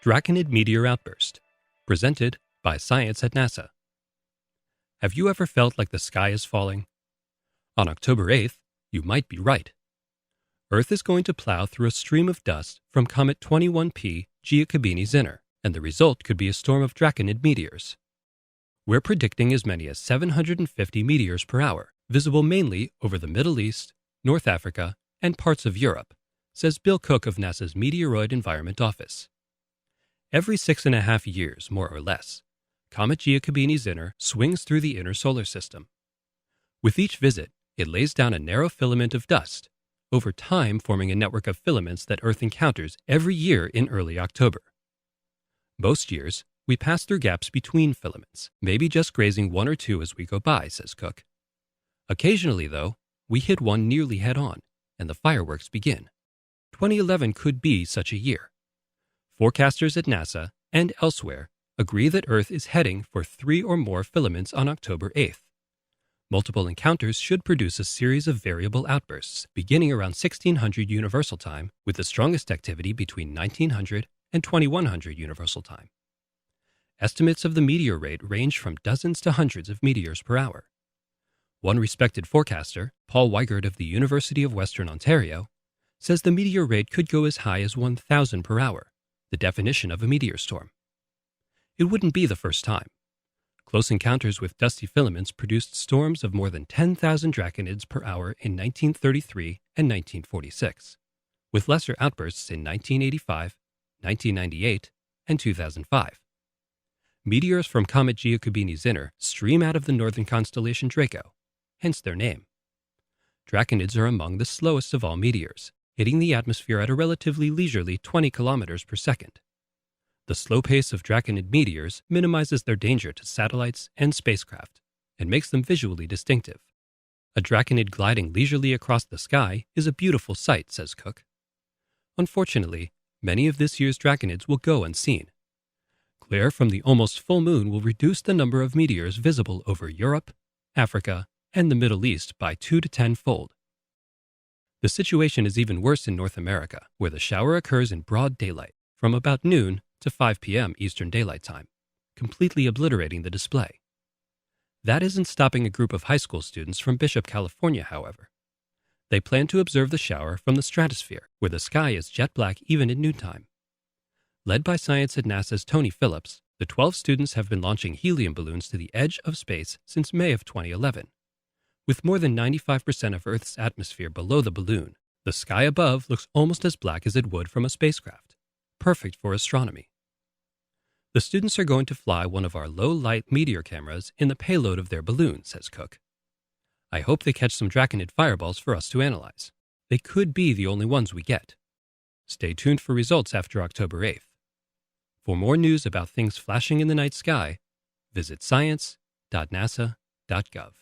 Draconid Meteor Outburst, presented by Science at NASA. Have you ever felt like the sky is falling? On October 8th, you might be right. Earth is going to plow through a stream of dust from comet 21P Giacobini-Zinner, and the result could be a storm of Draconid meteors. We're predicting as many as 750 meteors per hour, visible mainly over the Middle East, North Africa, and parts of Europe, says Bill Cook of NASA's Meteoroid Environment Office. Every 6.5 years, more or less, comet Giacobini-Zinner swings through the inner solar system. With each visit, it lays down a narrow filament of dust, over time forming a network of filaments that Earth encounters every year in early October. Most years, we pass through gaps between filaments, maybe just grazing one or two as we go by, says Cook. Occasionally, though, we hit one nearly head-on, and the fireworks begin. 2011 could be such a year. Forecasters at NASA and elsewhere agree that Earth is heading for 3 or more filaments on October 8th. Multiple encounters should produce a series of variable outbursts beginning around 1600 Universal Time, with the strongest activity between 1900 and 2100 Universal Time. Estimates of the meteor rate range from dozens to hundreds of meteors per hour. One respected forecaster, Paul Weigert of the University of Western Ontario, says the meteor rate could go as high as 1,000 per hour, the definition of a meteor storm. It wouldn't be the first time. Close encounters with dusty filaments produced storms of more than 10,000 draconids per hour in 1933 and 1946, with lesser outbursts in 1985, 1998, and 2005. Meteors from comet Giacobini-Zinner stream out of the northern constellation Draco, hence their name. Draconids are among the slowest of all meteors, hitting the atmosphere at a relatively leisurely 20 kilometers per second. The slow pace of Draconid meteors minimizes their danger to satellites and spacecraft, and makes them visually distinctive. A Draconid gliding leisurely across the sky is a beautiful sight, says Cook. Unfortunately, many of this year's Draconids will go unseen. Glare from the almost full moon will reduce the number of meteors visible over Europe, Africa, and the Middle East by 2 to 10-fold. The situation is even worse in North America, where the shower occurs in broad daylight, from about noon to 5 p.m. Eastern Daylight Time, completely obliterating the display. That isn't stopping a group of high school students from Bishop, California, however. They plan to observe the shower from the stratosphere, where the sky is jet black even in noontime. Led by Science at NASA's Tony Phillips, the 12 students have been launching helium balloons to the edge of space since May of 2011. With more than 95% of Earth's atmosphere below the balloon, the sky above looks almost as black as it would from a spacecraft, perfect for astronomy. The students are going to fly one of our low-light meteor cameras in the payload of their balloon, says Cook. I hope they catch some Draconid fireballs for us to analyze. They could be the only ones we get. Stay tuned for results after October 8th. For more news about things flashing in the night sky, visit science.nasa.gov.